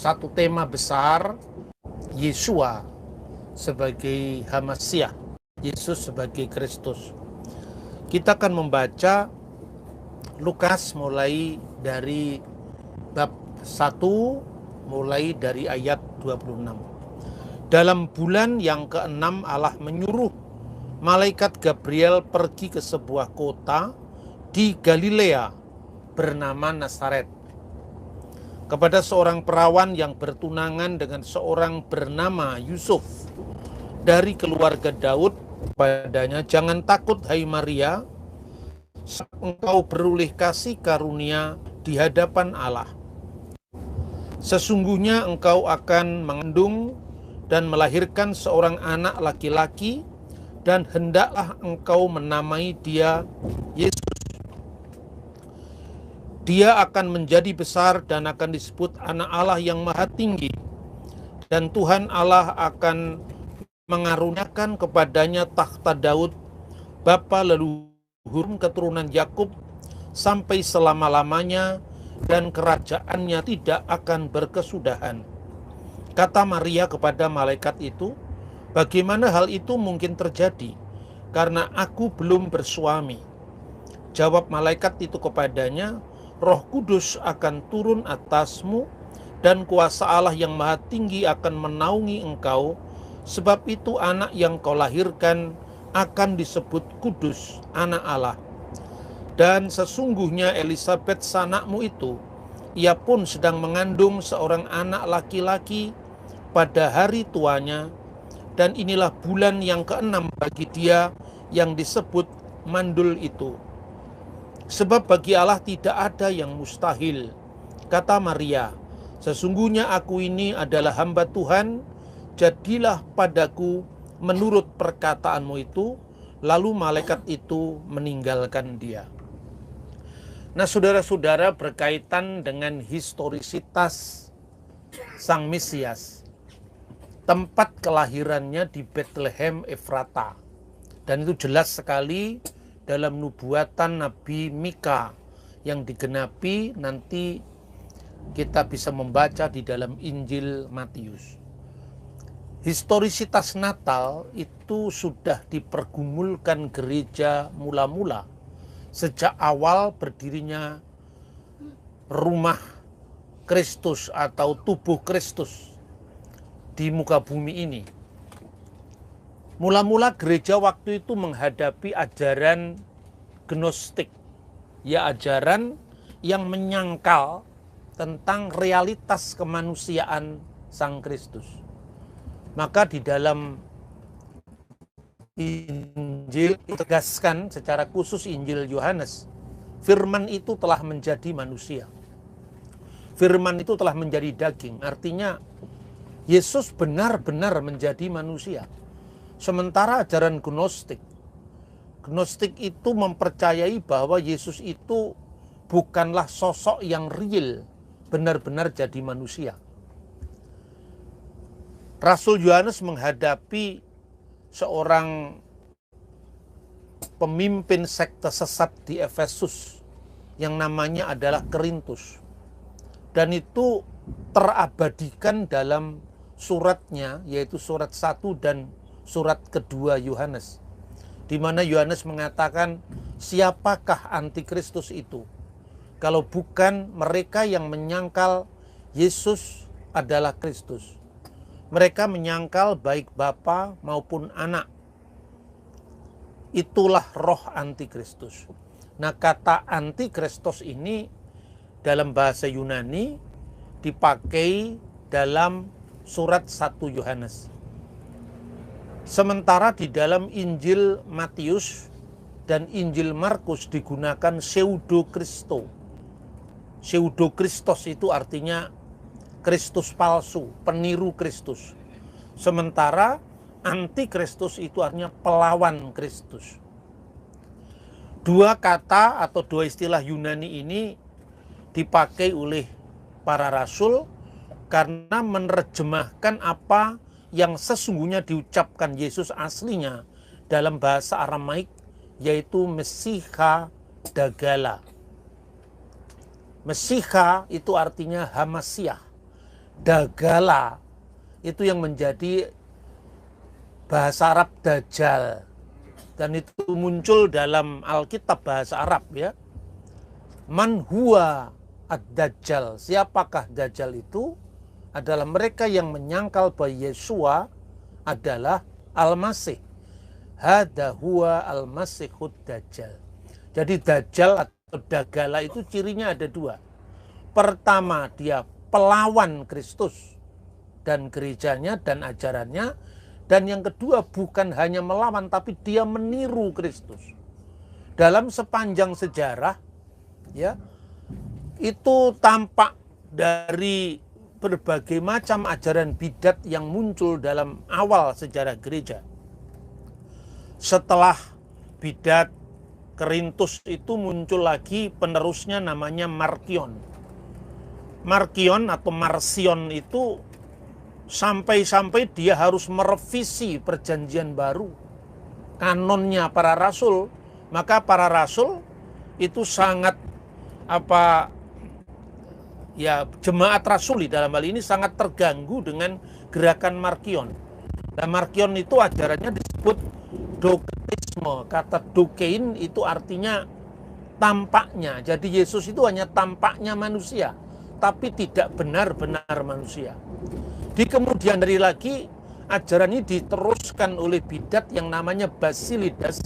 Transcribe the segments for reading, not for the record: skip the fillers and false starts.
satu tema besar, Yesua sebagai Hamasiah, Yesus sebagai Kristus. Kita akan membaca Lukas mulai dari bab 1 mulai dari ayat 26. Dalam bulan yang ke-6 Allah menyuruh malaikat Gabriel pergi ke sebuah kota di Galilea bernama Nazaret, kepada seorang perawan yang bertunangan dengan seorang bernama Yusuf dari keluarga Daud. Padanya, jangan takut hai Maria, engkau beroleh kasih karunia di hadapan Allah. Sesungguhnya engkau akan mengandung dan melahirkan seorang anak laki-laki, dan hendaklah engkau menamai dia Yesus. Dia akan menjadi besar dan akan disebut Anak Allah yang Maha Tinggi, dan Tuhan Allah akan mengaruniakan kepadanya takhta Daud, bapa leluhur keturunan Yakub, sampai selama-lamanya, dan kerajaannya tidak akan berkesudahan. Kata Maria kepada malaikat itu, bagaimana hal itu mungkin terjadi, karena aku belum bersuami? Jawab malaikat itu kepadanya, Roh Kudus akan turun atasmu, dan kuasa Allah yang Maha Tinggi akan menaungi engkau. Sebab itu anak yang kau lahirkan akan disebut kudus, Anak Allah. Dan sesungguhnya Elisabet sanakmu itu, ia pun sedang mengandung seorang anak laki-laki pada hari tuanya, dan inilah bulan yang ke-6 bagi dia yang disebut mandul itu. Sebab bagi Allah tidak ada yang mustahil. Kata Maria, sesungguhnya aku ini adalah hamba Tuhan, jadilah padaku menurut perkataanmu itu. Lalu malaikat itu meninggalkan dia. Nah, saudara-saudara, berkaitan dengan historisitas Sang Mesias, tempat kelahirannya di Bethlehem Efrata, dan itu jelas sekali dalam nubuatan Nabi Mika yang digenapi nanti kita bisa membaca di dalam Injil Matius. Historisitas Natal itu sudah dipergumulkan gereja mula-mula sejak awal berdirinya rumah Kristus atau tubuh Kristus di muka bumi ini. Mula-mula gereja waktu itu menghadapi ajaran gnostik, ya ajaran yang menyangkal tentang realitas kemanusiaan Sang Kristus. Maka di dalam Injil ditegaskan secara khusus Injil Yohanes, firman itu telah menjadi manusia. Firman itu telah menjadi daging, artinya Yesus benar-benar menjadi manusia. Sementara ajaran Gnostik itu mempercayai bahwa Yesus itu bukanlah sosok yang real, benar-benar jadi manusia. Rasul Yohanes menghadapi seorang pemimpin sekte sesat di Efesus yang namanya adalah Korintus. Dan itu terabadikan dalam suratnya, yaitu surat 1 dan surat kedua Yohanes, di mana Yohanes mengatakan, siapakah antikristus itu kalau bukan mereka yang menyangkal Yesus adalah Kristus. Mereka menyangkal baik Bapa maupun Anak. Itulah roh antikristus. Nah, kata antikristus ini dalam bahasa Yunani dipakai dalam surat 1 Yohanes. Sementara di dalam Injil Matius dan Injil Markus digunakan pseudo-Kristo. Pseudo-Kristos itu artinya Kristus palsu, peniru Kristus. Sementara antikristus itu artinya pelawan Kristus. Dua kata atau dua istilah Yunani ini dipakai oleh para rasul karena menerjemahkan apa yang sesungguhnya diucapkan Yesus aslinya dalam bahasa Aramaik, yaitu Mesiha Dagala. Mesiha itu artinya Hamasiah, Dagala, itu yang menjadi bahasa Arab Dajjal. Dan itu muncul dalam Alkitab bahasa Arab ya. Man huwa ad-Dajjal. Siapakah Dajjal itu? Adalah mereka yang menyangkal bahwa Yesua adalah Al-Masih. Hada huwa al-Masihud Dajjal. Jadi Dajjal atau Dagala itu cirinya ada dua. Pertama, dia pelawan Kristus dan gerejanya dan ajarannya. Dan yang kedua, bukan hanya melawan, tapi dia meniru Kristus. Dalam sepanjang sejarah, ya, itu tampak dari berbagai macam ajaran bidat yang muncul dalam awal sejarah gereja. Setelah bidat Korintus itu muncul lagi penerusnya namanya Markion. Markion atau Marsion itu sampai-sampai dia harus merevisi perjanjian baru, kanonnya para rasul. Maka para rasul itu sangat jemaat rasuli dalam hal ini sangat terganggu dengan gerakan Markion. Dan Markion itu ajarannya disebut doketisme. Kata dokein itu artinya tampaknya. Jadi Yesus itu hanya tampaknya manusia, tapi tidak benar-benar manusia. Di kemudian hari lagi, ajaran ini diteruskan oleh bidat yang namanya Basilidas.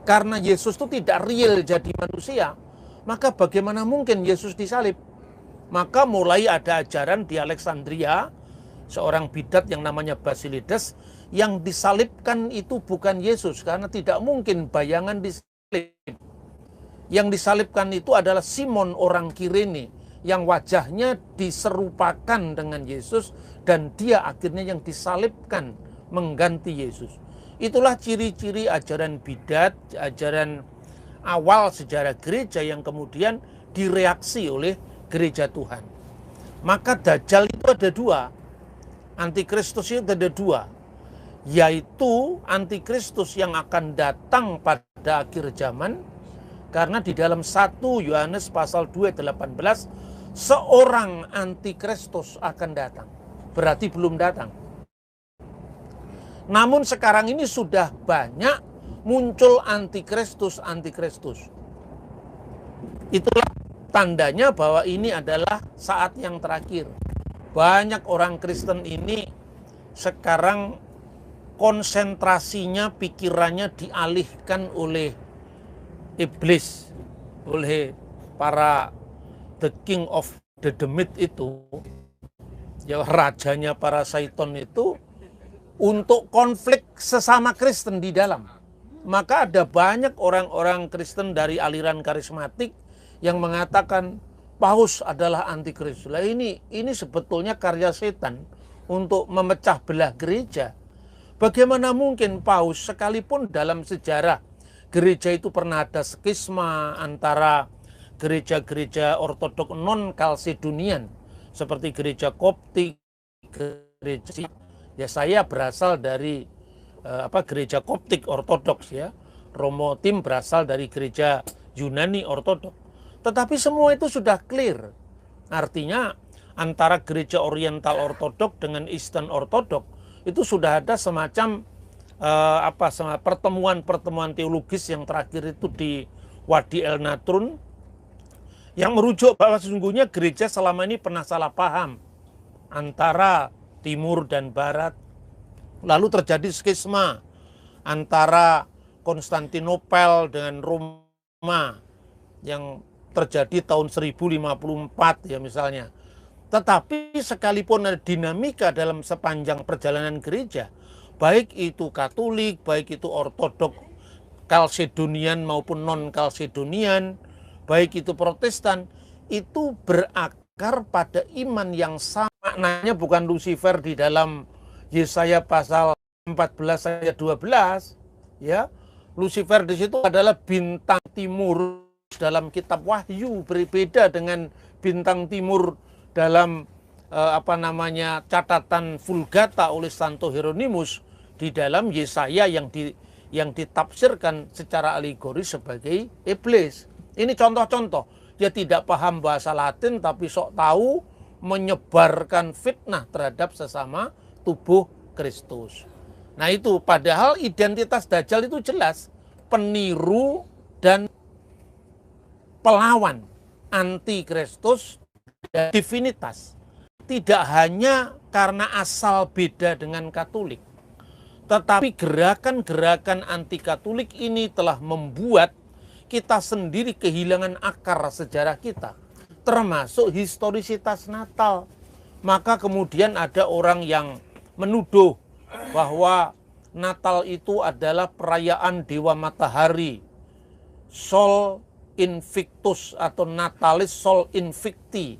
Karena Yesus itu tidak real jadi manusia, maka bagaimana mungkin Yesus disalib? Maka mulai ada ajaran di Alexandria, seorang bidat yang namanya Basilidas, yang disalibkan itu bukan Yesus, karena tidak mungkin bayangan disalib. Yang disalibkan itu adalah Simon orang Kirene, yang wajahnya diserupakan dengan Yesus, dan dia akhirnya yang disalibkan mengganti Yesus. Itulah ciri-ciri ajaran bidat, ajaran awal sejarah gereja yang kemudian direaksi oleh gereja Tuhan. Maka Dajjal itu ada dua, Antikristus itu ada dua, yaitu Antikristus yang akan datang pada akhir zaman. Karena di dalam 1 Yohanes pasal 2:18, seorang Antikristus akan datang. Berarti belum datang. Namun sekarang ini sudah banyak muncul Antikristus. Itulah tandanya bahwa ini adalah saat yang terakhir. Banyak orang Kristen ini sekarang konsentrasinya, pikirannya dialihkan oleh iblis, oleh para the king of the demit itu, ya, rajanya para syaiton itu, untuk konflik sesama Kristen di dalam. Maka ada banyak orang-orang Kristen dari aliran karismatik yang mengatakan Paus adalah antikristus. Lah ini sebetulnya karya setan untuk memecah belah gereja. Bagaimana mungkin Paus, sekalipun dalam sejarah gereja itu pernah ada skisma antara gereja-gereja ortodok non-Kalsedonian seperti gereja Koptik, gereja, ya saya berasal dari gereja Koptik ortodoks ya. Romo Tim berasal dari gereja Yunani ortodok. Tetapi semua itu sudah clear. Artinya antara gereja Oriental ortodok dengan Eastern ortodok itu sudah ada semacam pertemuan-pertemuan teologis yang terakhir itu di Wadi El Natrun, yang merujuk bahwa sesungguhnya gereja selama ini pernah salah paham antara timur dan barat. Lalu terjadi skisma antara Konstantinopel dengan Roma yang terjadi tahun 1054 ya misalnya. Tetapi sekalipun ada dinamika dalam sepanjang perjalanan gereja, baik itu Katolik, baik itu Ortodok Kalsedonian maupun non-Kalsedonian, baik itu Protestan, itu berakar pada iman yang sama. Maknanya bukan Lucifer di dalam Yesaya pasal 14 ayat 12, ya. Lucifer di situ adalah bintang timur dalam kitab Wahyu, berbeda dengan bintang timur dalam catatan Vulgata oleh Santo Hieronymus di dalam Yesaya yang ditafsirkan secara alegoris sebagai iblis. Ini contoh-contoh. Dia tidak paham bahasa Latin tapi sok tahu menyebarkan fitnah terhadap sesama tubuh Kristus. Nah itu, padahal identitas Dajjal itu jelas, peniru dan pelawan anti Kristus dan divinitas. Tidak hanya karena asal beda dengan Katolik, tetapi gerakan-gerakan anti Katolik ini telah membuat kita sendiri kehilangan akar sejarah kita, termasuk historisitas Natal. Maka kemudian ada orang yang menuduh bahwa Natal itu adalah perayaan Dewa Matahari, Sol Invictus atau Natalis Sol Invicti,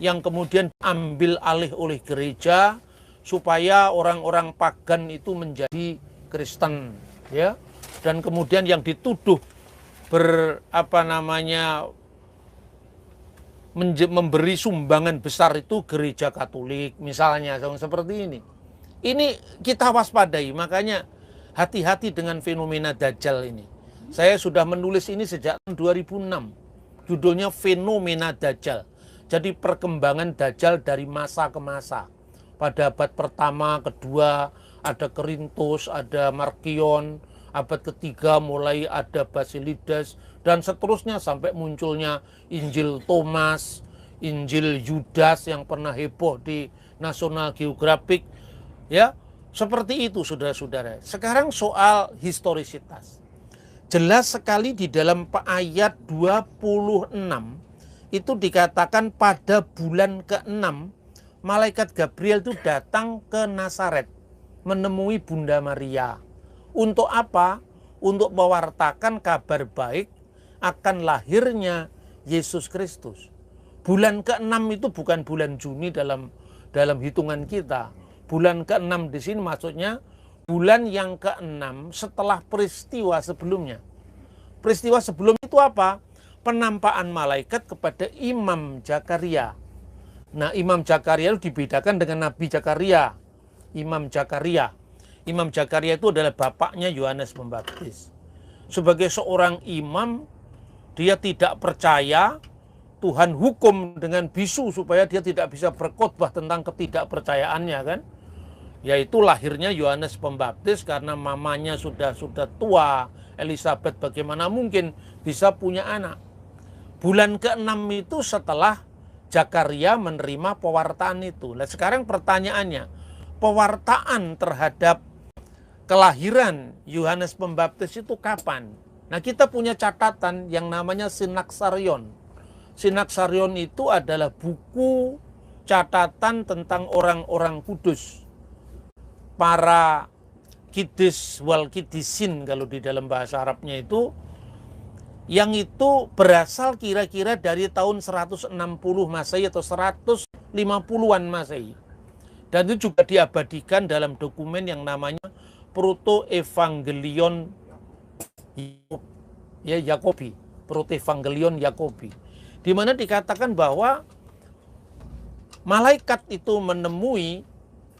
yang kemudian ambil alih oleh gereja supaya orang-orang pagan itu menjadi Kristen, ya. Dan kemudian yang dituduh memberi sumbangan besar itu gereja Katolik, misalnya seperti ini. Ini kita waspadai, makanya hati-hati dengan fenomena Dajjal ini. Saya sudah menulis ini sejak 2006. Judulnya Fenomena Dajjal. Jadi perkembangan Dajjal dari masa ke masa. Pada abad pertama, kedua, ada Korintus, ada Markion. Abad ketiga mulai ada Basilidas, dan seterusnya sampai munculnya Injil Thomas, Injil Yudas yang pernah heboh di National Geographic. Ya, seperti itu saudara-saudara. Sekarang soal historisitas. Jelas sekali di dalam ayat 26 itu dikatakan pada bulan ke-6 malaikat Gabriel itu datang ke Nazaret menemui Bunda Maria. Untuk apa? Untuk mewartakan kabar baik akan lahirnya Yesus Kristus. Bulan ke-6 itu bukan bulan Juni dalam hitungan kita. Bulan ke-6 di sini maksudnya bulan yang ke-6 setelah peristiwa sebelumnya. Peristiwa sebelum itu apa? Penampakan malaikat kepada Imam Zakaria. Nah, Imam Zakaria itu dibedakan dengan Nabi Zakaria. Imam Zakaria itu adalah bapaknya Yohanes Pembaptis. Sebagai seorang imam, dia tidak percaya, Tuhan hukum dengan bisu supaya dia tidak bisa berkhotbah tentang ketidakpercayaannya, kan? Yaitu lahirnya Yohanes Pembaptis karena mamanya sudah tua, Elizabeth bagaimana mungkin bisa punya anak. Bulan ke-6 itu setelah Zakaria menerima pewartaan itu. Nah, sekarang pertanyaannya, pewartaan terhadap kelahiran Yohanes Pembaptis itu kapan? Nah, kita punya catatan yang namanya Sinaksarion. Sinaksarion itu adalah buku catatan tentang orang-orang kudus. Para kidis wal kidisin kalau di dalam bahasa Arabnya itu, yang itu berasal kira-kira dari tahun 160 Masehi atau 150-an Masehi. Dan itu juga diabadikan dalam dokumen yang namanya Proto-Evangelion Yakobi, Proto-Evangelion Yakobi, di mana dikatakan bahwa malaikat itu menemui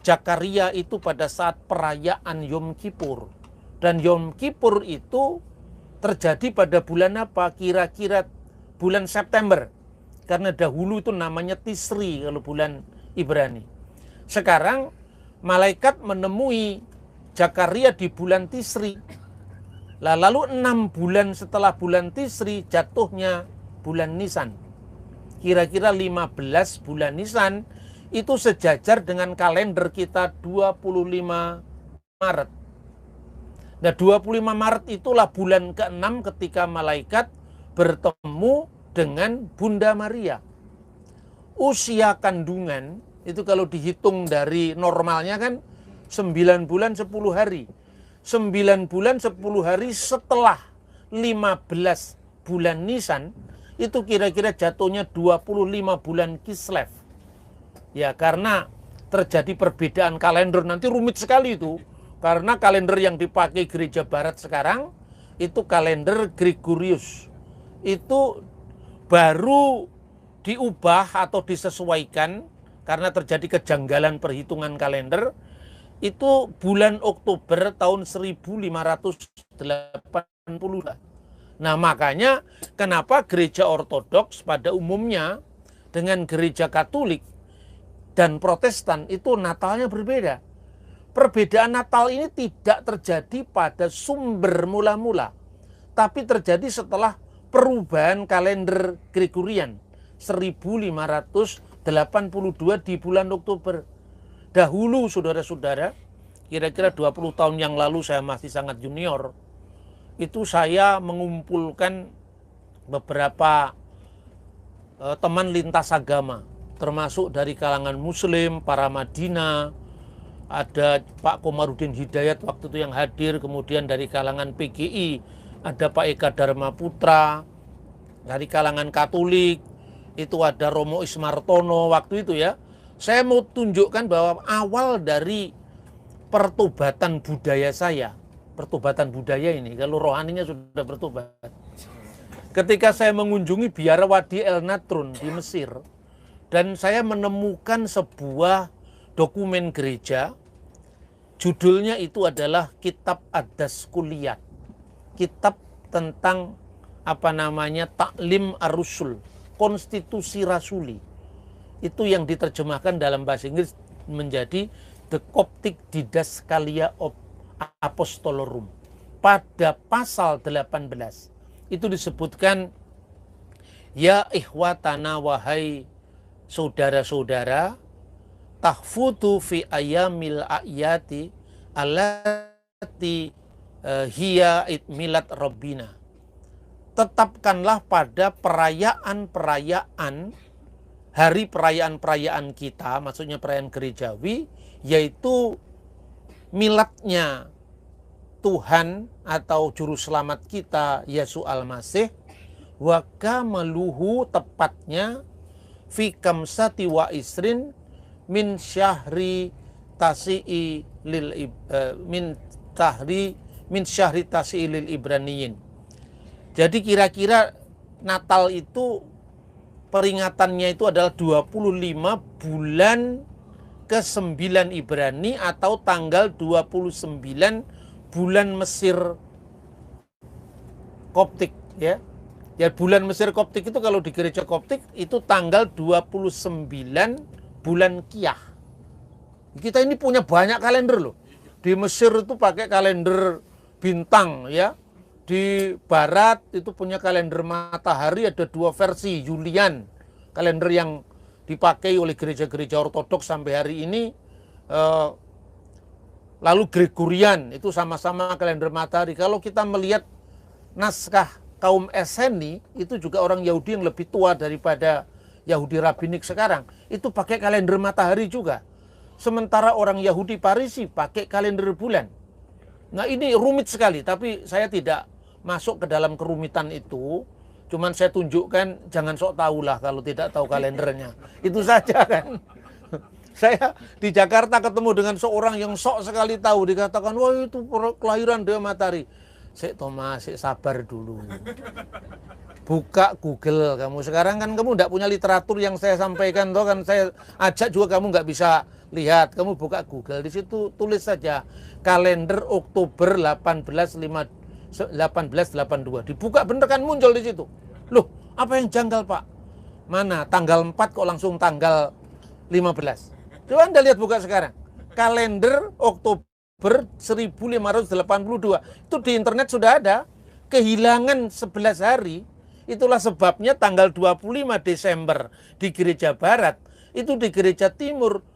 Zakaria itu pada saat perayaan Yom Kippur. Dan Yom Kippur itu terjadi pada bulan apa? Kira-kira bulan September. Karena dahulu itu namanya Tisri kalau bulan Ibrani. Sekarang malaikat menemui Zakaria di bulan Tisri. Lalu 6 bulan setelah bulan Tisri jatuhnya bulan Nisan. Kira-kira 15 bulan Nisan itu sejajar dengan kalender kita 25 Maret. Nah, 25 Maret itulah bulan ke-6 ketika malaikat bertemu dengan Bunda Maria. Usia kandungan itu kalau dihitung dari normalnya kan 9 bulan 10 hari. 9 bulan 10 hari setelah 15 bulan Nisan itu kira-kira jatuhnya 25 bulan Kislev. Ya, karena terjadi perbedaan kalender, nanti rumit sekali itu. Karena kalender yang dipakai gereja barat sekarang itu kalender Gregorius. Itu baru diubah atau disesuaikan karena terjadi kejanggalan perhitungan kalender. Itu bulan Oktober tahun 1580. Nah, makanya kenapa gereja Ortodoks pada umumnya dengan gereja Katolik dan Protestan itu Natalnya berbeda. Perbedaan Natal ini tidak terjadi pada sumber mula-mula, tapi terjadi setelah perubahan kalender Gregorian 1582 di bulan Oktober. Dahulu saudara-saudara, kira-kira 20 tahun yang lalu, saya masih sangat junior, itu saya mengumpulkan beberapa teman lintas agama, termasuk dari kalangan Muslim, para Madinah, ada Pak Komarudin Hidayat waktu itu yang hadir, kemudian dari kalangan PGI ada Pak Eka Dharma Putra, dari kalangan Katolik itu ada Romo Ismartono waktu itu ya. Saya mau tunjukkan bahwa awal dari pertobatan budaya saya, pertobatan budaya ini, kalau rohaninya sudah bertobat. Ketika saya mengunjungi biara Wadi El Natrun di Mesir, dan saya menemukan sebuah dokumen gereja, judulnya itu adalah Kitab Adas Kuliyat, kitab tentang Taklim Ar-Rusul, konstitusi rasuli. Itu yang diterjemahkan dalam bahasa Inggris menjadi The Coptic Didascalia of Apostolorum. Pada pasal 18 itu disebutkan, ya ikhwatana, wahai saudara-saudara, tahfutu fi ayamil a'yati allati hiya milad rabbina. Tetapkanlah pada perayaan-perayaan, hari perayaan-perayaan kita, maksudnya perayaan gerejawi, yaitu miladnya Tuhan atau juru selamat kita Yesus Al-Masih, wa kamaluhu, tepatnya fi kamsati wa isrin min syahri tasi'i lil min syahri tasi'i lil Ibraniyin. Jadi kira-kira Natal itu peringatannya itu adalah 25 bulan ke-9 Ibrani atau tanggal 29 bulan Mesir Koptik ya. Ya, bulan Mesir Koptik itu kalau di gereja Koptik itu tanggal 29 bulan Kiyah. Kita ini punya banyak kalender loh. Di Mesir itu pakai kalender bintang ya. Di barat itu punya kalender matahari, ada 2 versi, Julian, kalender yang dipakai oleh gereja-gereja ortodoks sampai hari ini. Lalu Gregorian, itu sama-sama kalender matahari. Kalau kita melihat naskah kaum Esseni, itu juga orang Yahudi yang lebih tua daripada Yahudi Rabbinik sekarang, itu pakai kalender matahari juga. Sementara orang Yahudi Parisi pakai kalender bulan. Nah ini rumit sekali, tapi saya tidak masuk ke dalam kerumitan itu. Cuman saya tunjukkan, jangan sok tahu lah kalau tidak tahu kalendernya. Itu saja kan. Saya di Jakarta ketemu dengan seorang yang sok sekali tahu, dikatakan, wah itu kelahiran Dewa Matahari. Sik Thomas, sik sabar dulu. Buka Google kamu. Sekarang kan kamu tidak punya literatur yang saya sampaikan, toh kan saya ajak juga kamu nggak bisa lihat. Kamu buka Google, di situ tulis saja kalender Oktober 1882. Dibuka bener kan muncul di situ. Loh, apa yang janggal Pak? Mana tanggal 4 kok langsung tanggal 15? Coba Anda lihat, buka sekarang. Kalender Oktober 1582. Itu di internet sudah ada. Kehilangan 11 hari. Itulah sebabnya tanggal 25 Desember di gereja barat. Itu di gereja timur,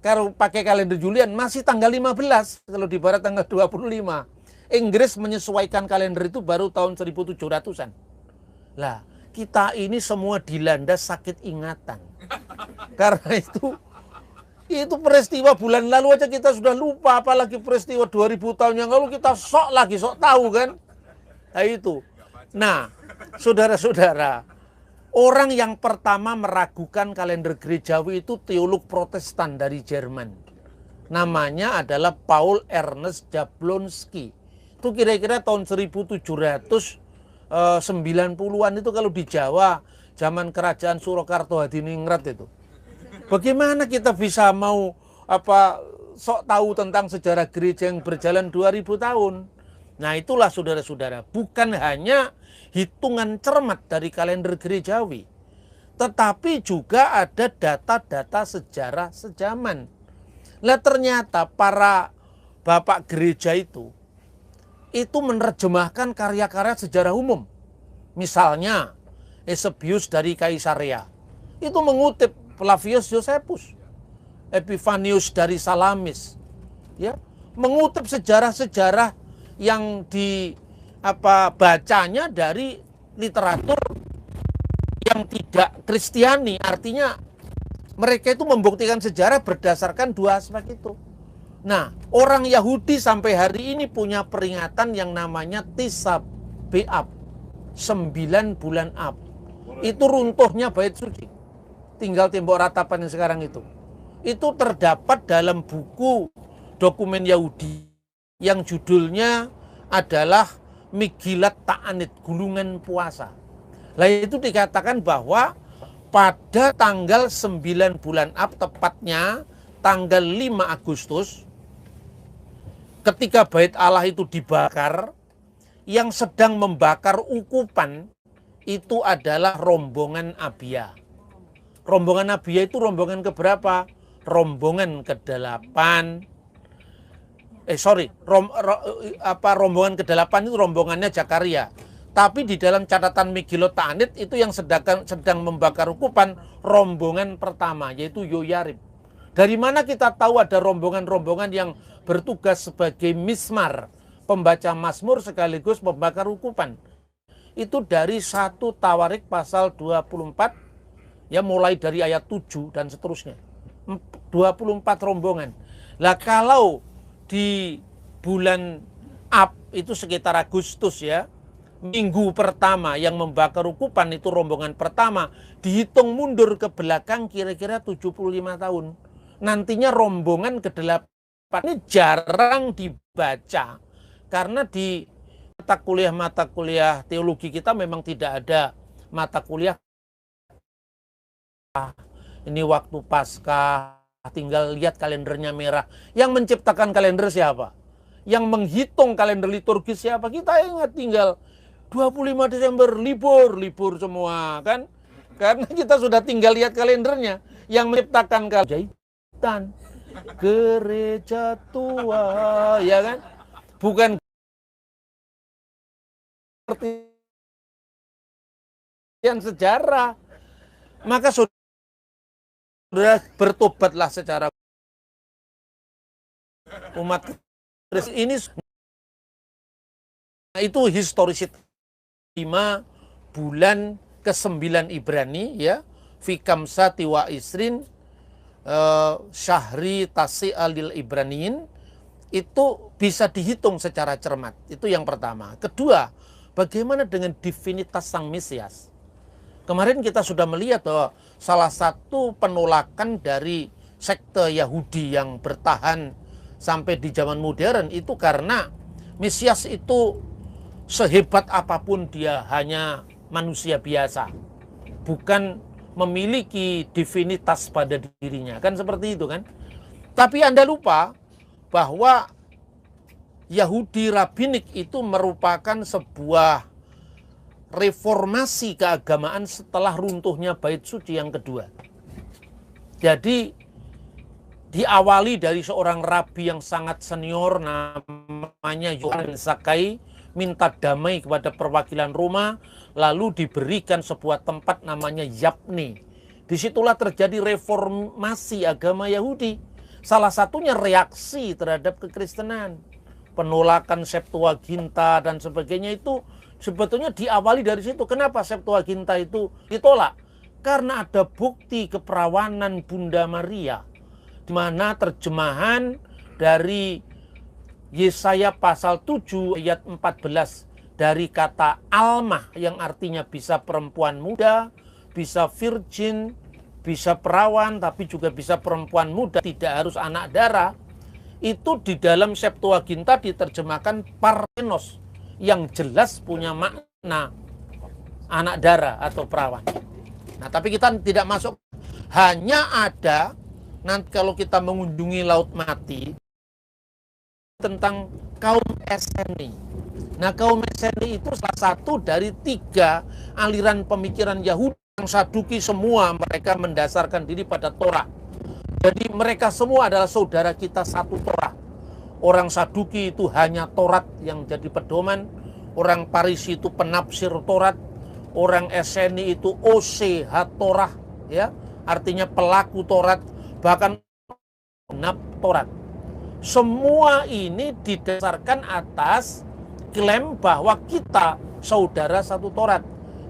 kalau pakai kalender Julian masih tanggal 15. Kalau di barat tanggal 25. Inggris menyesuaikan kalender itu baru tahun 1700-an. Lah, kita ini semua dilanda sakit ingatan. Karena itu peristiwa bulan lalu aja kita sudah lupa, apalagi peristiwa 2000 tahun yang lalu kita sok tahu kan. Nah itu. Nah, saudara-saudara, orang yang pertama meragukan kalender gerejawi itu teolog Protestan dari Jerman. Namanya adalah Paul Ernest Jablonski. Itu kira-kira tahun 1790-an itu kalau di Jawa, zaman kerajaan Surakarta Hadiningrat itu. Bagaimana kita bisa mau sok tahu tentang sejarah gereja yang berjalan 2000 tahun? Nah itulah saudara-saudara, bukan hanya hitungan cermat dari kalender gerejawi, tetapi juga ada data-data sejarah sejaman. Nah, ternyata para bapak gereja itu menerjemahkan karya-karya sejarah umum. Misalnya Eusebius dari Kaisarea itu mengutip Flavius Josephus, Epifanius dari Salamis, ya, mengutip sejarah-sejarah yang bacanya dari literatur yang tidak Kristiani. Artinya mereka itu membuktikan sejarah berdasarkan dua aspek itu. Nah, orang Yahudi sampai hari ini punya peringatan yang namanya Tisab B'Av, 9 bulan Ab. Itu runtuhnya bait suci. Tinggal tembok ratapan yang sekarang itu. Itu terdapat dalam buku dokumen Yahudi yang judulnya adalah Migilat Ta'anit, gulungan puasa. Lah itu dikatakan bahwa pada tanggal 9 bulan Ab, tepatnya tanggal 5 Agustus, ketika bait Allah itu dibakar, yang sedang membakar ukupan itu adalah rombongan Abia. Rombongan Abia itu rombongan keberapa? Rombongan ke-8. Rombongan ke-8 itu rombongannya Zakaria. Tapi di dalam catatan Megilot Ta'anit itu yang sedang membakar ukupan rombongan pertama, yaitu Yoyarib. Dari mana kita tahu ada rombongan-rombongan yang bertugas sebagai mismar, pembaca Mazmur sekaligus pembakar ukupan? Itu dari 1 Tawarik pasal 24, ya, mulai dari ayat 7 dan seterusnya. 24 rombongan. Lah kalau di bulan Ab itu sekitar Agustus, ya, minggu pertama yang membakar ukupan itu rombongan pertama, dihitung mundur ke belakang kira-kira 75 tahun. Nantinya rombongan ke-8 ini jarang dibaca karena di mata kuliah teologi kita memang tidak ada mata kuliah ini waktu Paskah, tinggal lihat kalendernya merah. Yang menciptakan kalender siapa? Yang menghitung kalender liturgis siapa? Kita ingat tinggal 25 Desember libur semua, kan? Karena kita sudah tinggal lihat kalendernya. Yang menciptakan jahitan gereja tua, ya kan? Bukan seperti yang sejarah. Maka saudara bertobatlah secara umat Kristus ini. Itu historisitas 5 bulan ke-9 Ibrani, ya, Fikamsati wa Isrin Syahri Tasi'alil Ibraniin, itu bisa dihitung secara cermat. Itu yang pertama. Kedua, bagaimana dengan divinitas Sang Mesias? Kemarin kita sudah melihat bahwa salah satu penolakan dari sekte Yahudi yang bertahan sampai di zaman modern itu karena Mesias itu sehebat apapun dia hanya manusia biasa, bukan memiliki divinitas pada dirinya, kan seperti itu kan. Tapi Anda lupa bahwa Yahudi rabbinik itu merupakan sebuah reformasi keagamaan setelah runtuhnya bait suci yang kedua. Jadi diawali dari seorang rabi yang sangat senior namanya Yohanes Zakkai, minta damai kepada perwakilan Roma, lalu diberikan sebuah tempat namanya Yapni. Disitulah terjadi reformasi agama Yahudi. Salah satunya reaksi terhadap kekristenan. Penolakan Septuaginta dan sebagainya itu sebetulnya diawali dari situ. Kenapa Septuaginta itu ditolak? Karena ada bukti keperawanan Bunda Maria, di mana terjemahan dari Yesaya pasal 7 ayat 14 dari kata almah yang artinya bisa perempuan muda, bisa virgin, bisa perawan, tapi juga bisa perempuan muda, tidak harus anak darah. Itu di dalam Septuaginta diterjemahkan parthenos, yang jelas punya makna anak darah atau perawan. Nah, tapi kita tidak masuk. Hanya ada nanti kalau kita mengunjungi Laut Mati tentang kaum Esseni. Nah, kaum Esseni itu salah satu dari 3 aliran pemikiran Yahudi Saduki semua mereka mendasarkan diri pada Torah. Jadi mereka semua adalah saudara kita satu Torah. Orang Saduki itu hanya Torat yang jadi pedoman, orang Parisi itu penafsir Torat, orang Eseni itu OCH Torah, ya, artinya pelaku Torat, bahkan penap Torat. Semua ini didasarkan atas klaim bahwa kita saudara satu Torat.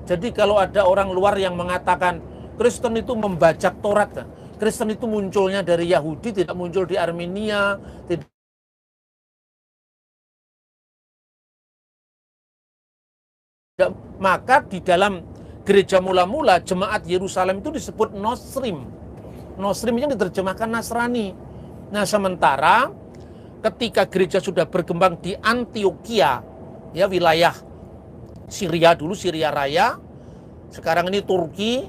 Jadi kalau ada orang luar yang mengatakan Kristen itu membajak Torat, Kristen itu munculnya dari Yahudi, tidak muncul di Armenia, tidak, maka di dalam gereja mula-mula jemaat Yerusalem itu disebut Nosrim. Nosrim yang diterjemahkan Nasrani. Nah, sementara ketika gereja sudah berkembang di Antioquia, ya, wilayah Syria dulu, Syria Raya, sekarang ini Turki,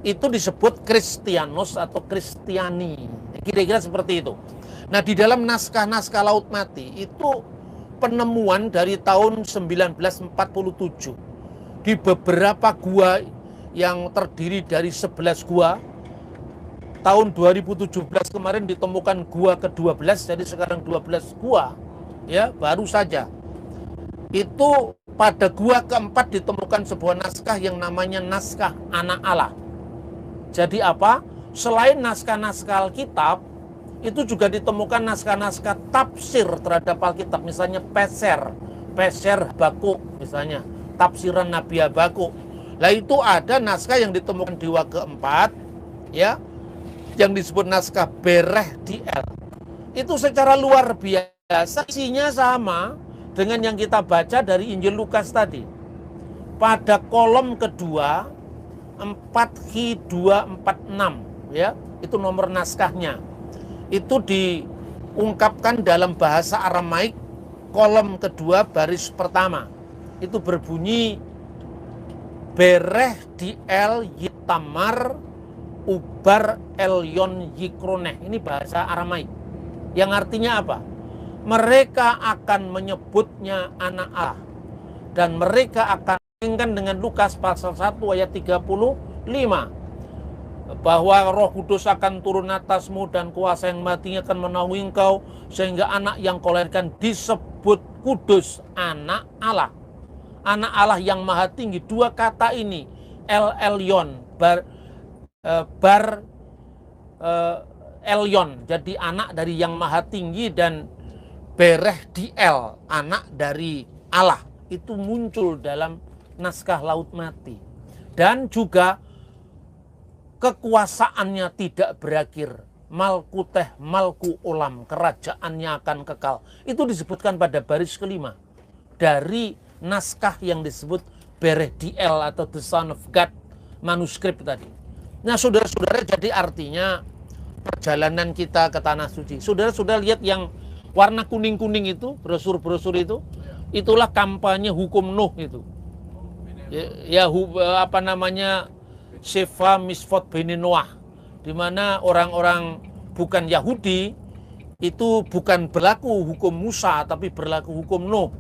itu disebut Kristianos atau Kristiani. Kira-kira seperti itu. Nah, di dalam naskah-naskah Laut Mati itu penemuan dari tahun 1947 di beberapa gua yang terdiri dari 11 gua. Tahun 2017 kemarin ditemukan gua ke-12, jadi sekarang 12 gua, ya, baru saja. Itu pada gua keempat ditemukan sebuah naskah yang namanya naskah Anak Allah. Jadi apa? Selain naskah-naskah Alkitab, itu juga ditemukan naskah-naskah tafsir terhadap Alkitab, misalnya Peser Habakuk, misalnya tafsiran Nabi Habakuk. Lah itu ada naskah yang ditemukan di gua keempat, ya, yang disebut naskah Bereh Diel. Itu secara luar biasa isinya sama dengan yang kita baca dari Injil Lukas tadi. Pada kolom kedua 4Q246, ya, itu nomor naskahnya. Itu diungkapkan dalam bahasa Aramaik, kolom kedua baris pertama. Itu berbunyi Bereh Diel Yitamar Ubar Elyon Yikroneh. Ini bahasa Aramaik. Yang artinya apa? Mereka akan menyebutnya anak Allah. Dan mereka akan dengan Lukas pasal 1 ayat 35. Bahwa Roh Kudus akan turun atasmu dan kuasa yang mati akan menaungi engkau. Sehingga anak yang kau lahirkan disebut kudus, anak Allah. Anak Allah yang maha tinggi. Dua kata ini, El Elyon, Elyon, jadi anak dari yang maha tinggi, dan Bereh Diel, anak dari Allah. Itu muncul dalam naskah Laut Mati. Dan juga kekuasaannya tidak berakhir. Malkuteh Malku Olam, kerajaannya akan kekal. Itu disebutkan pada baris kelima dari naskah yang disebut Bereh Diel atau The Son of God, manuskrip tadi. Nah, saudara-saudara, jadi artinya perjalanan kita ke Tanah Suci. Saudara-saudara lihat yang warna kuning-kuning itu, brosur-brosur itu, itulah kampanye hukum Nuh itu. Apa namanya, Sefa Misfot Beni Noah, di mana orang-orang bukan Yahudi itu bukan berlaku hukum Musa, tapi berlaku hukum Nuh.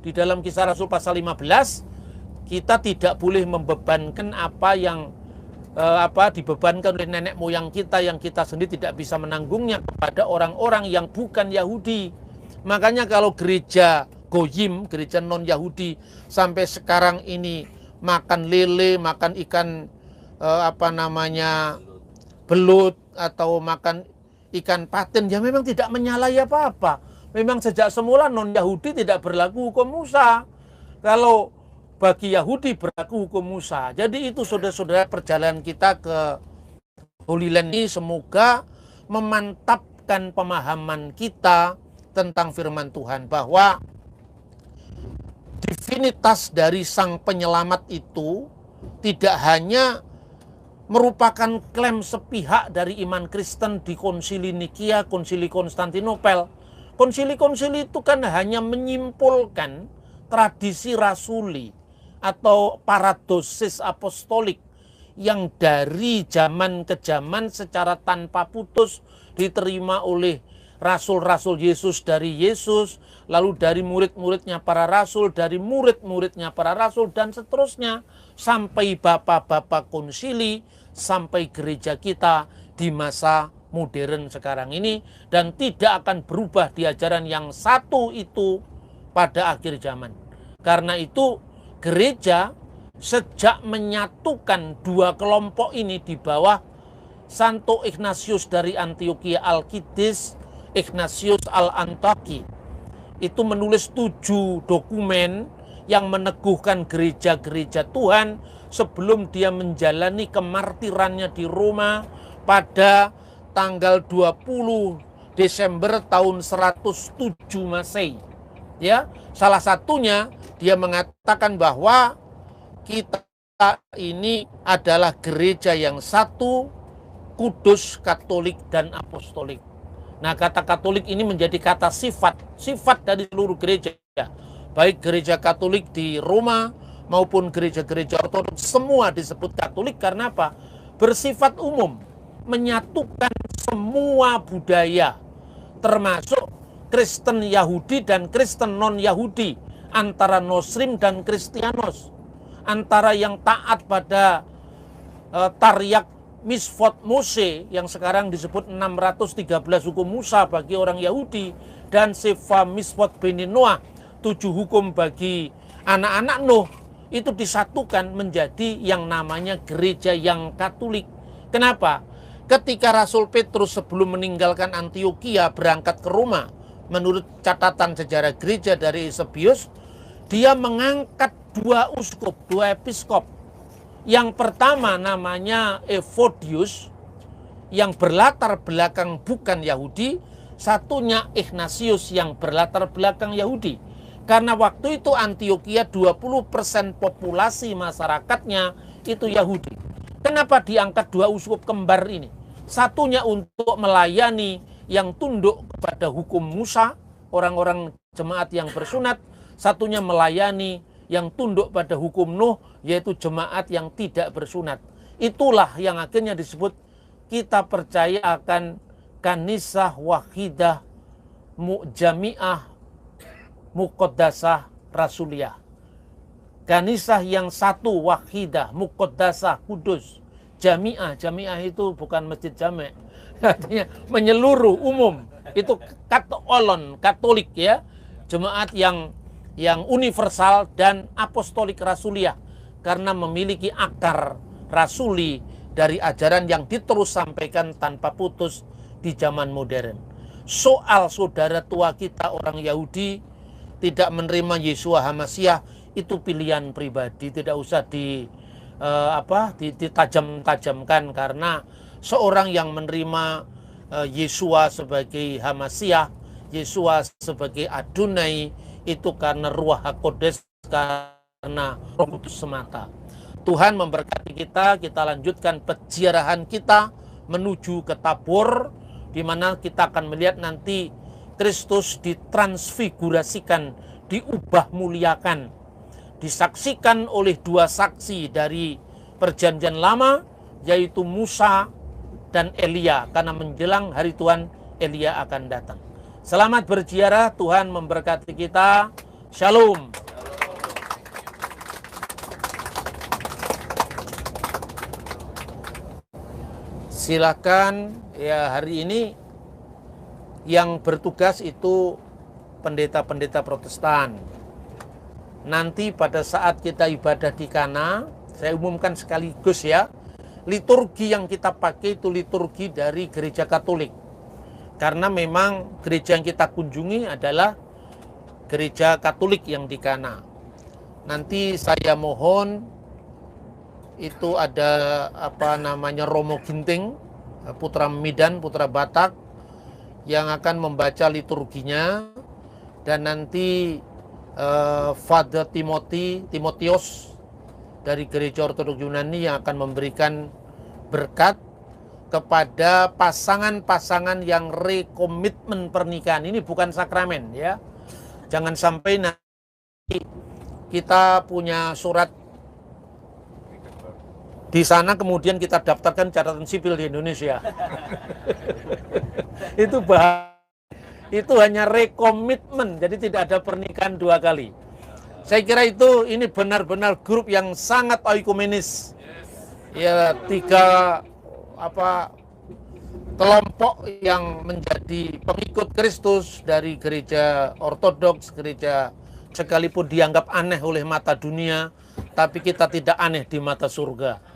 Di dalam Kisah Rasul pasal 15, kita tidak boleh membebankan apa yang dibebankan oleh nenek moyang kita yang kita sendiri tidak bisa menanggungnya kepada orang-orang yang bukan Yahudi. Makanya kalau gereja Goyim, gereja non-Yahudi sampai sekarang ini makan lele, makan ikan belut atau makan ikan patin, ya memang tidak menyalahi apa-apa. Memang sejak semula non-Yahudi tidak berlaku hukum Musa. Kalau bagi Yahudi berlaku hukum Musa. Jadi itu saudara-saudara perjalanan kita ke Holy Land ini semoga memantapkan pemahaman kita tentang firman Tuhan, bahwa divinitas dari Sang Penyelamat itu tidak hanya merupakan klaim sepihak dari iman Kristen di Konsili Nikia, Konsili Konstantinopel. Konsili-konsili itu kan hanya menyimpulkan tradisi rasuli atau paradosis apostolik yang dari zaman ke zaman secara tanpa putus diterima oleh rasul-rasul Yesus dari Yesus, lalu dari murid-muridnya para rasul, dari murid-muridnya para rasul, dan seterusnya. sampai bapak-bapak konsili, sampai gereja kita di masa modern sekarang ini, dan tidak akan berubah di ajaran yang satu itu pada akhir zaman. Karena itu gereja sejak menyatukan dua kelompok ini di bawah Santo Ignatius dari Antioquia Alkidis, Ignatius Al-Antaki, itu menulis 7 dokumen yang meneguhkan gereja-gereja Tuhan sebelum dia menjalani kemartirannya di Roma pada tanggal 20 Desember tahun 107 Masehi. Ya, salah satunya dia mengatakan bahwa kita ini adalah gereja yang satu, kudus, katolik, dan apostolik. Nah, kata katolik ini menjadi kata sifat dari seluruh gereja. Baik gereja Katolik di Roma maupun gereja-gereja Ortodoks, semua disebut Katolik karena apa? Bersifat umum, menyatukan semua budaya, termasuk Kristen Yahudi dan Kristen non-Yahudi, antara Nosrim dan Kristianos, antara yang taat pada Taryag Misvot Mose yang sekarang disebut 613 hukum Musa bagi orang Yahudi, dan Sefa Misvot Beni Noah, 7 hukum bagi anak-anak Nuh, itu disatukan menjadi yang namanya gereja yang Katolik. Kenapa? Ketika Rasul Petrus sebelum meninggalkan Antioquia berangkat ke Roma, menurut catatan sejarah gereja dari Eusebius, dia mengangkat 2 uskup, 2 episkop. Yang pertama namanya Evodius, yang berlatar belakang bukan Yahudi. Satunya Ignatius yang berlatar belakang Yahudi. Karena waktu itu Antioquia 20% populasi masyarakatnya itu Yahudi. Kenapa diangkat 2 uskup kembar ini? Satunya untuk melayani yang tunduk kepada hukum Musa, orang-orang jemaat yang bersunat. Satunya melayani yang tunduk pada hukum Nuh, yaitu jemaat yang tidak bersunat. Itulah yang akhirnya disebut kita percaya akan kanisah wahidah jami'ah muqaddasah rasuliyah. Kanisah yang satu, wahidah, muqaddasah, kudus. Jami'ah itu bukan masjid jami', artinya menyeluruh, umum. Itu Katolik ya, jemaat yang universal dan apostolik rasuliah, karena memiliki akar rasuli dari ajaran yang diterus sampaikan tanpa putus di zaman modern. Soal saudara tua kita orang Yahudi tidak menerima Yeshua HaMasyiah, itu pilihan pribadi, tidak usah ditajam-tajamkan, karena seorang yang menerima Yeshua sebagai HaMasyiah, Yeshua sebagai Adonai, itu karena Ruach HaKodes, karena Roh Kudus semata. Tuhan memberkati kita lanjutkan peziarahan kita menuju ke Tabor, di mana kita akan melihat nanti Kristus ditransfigurasikan, diubah muliakan, disaksikan oleh 2 saksi dari Perjanjian Lama, yaitu Musa dan Elia, karena menjelang hari Tuhan Elia akan datang. Selamat berziarah, Tuhan memberkati kita. Shalom. Silakan ya, hari ini yang bertugas itu pendeta-pendeta Protestan. Nanti pada saat kita ibadah di Kana, saya umumkan sekaligus ya, liturgi yang kita pakai itu liturgi dari gereja Katolik. Karena memang gereja yang kita kunjungi adalah gereja Katolik yang di Kana. Nanti saya mohon itu ada Romo Ginting, putra Midan, putra Batak, yang akan membaca liturginya, dan nanti Father Timotius dari gereja Ortodoks Yunani yang akan memberikan berkat kepada pasangan-pasangan yang rekomitmen pernikahan. Ini bukan sakramen ya. Jangan sampai nanti kita punya surat di sana kemudian kita daftarkan catatan sipil di Indonesia. Itu bahaya. Itu hanya rekomitmen, jadi tidak ada pernikahan 2 kali. Saya kira ini benar-benar grup yang sangat oikumenis. Ya, tiga kelompok yang menjadi pengikut Kristus dari gereja Ortodoks, gereja sekalipun dianggap aneh oleh mata dunia, tapi kita tidak aneh di mata surga.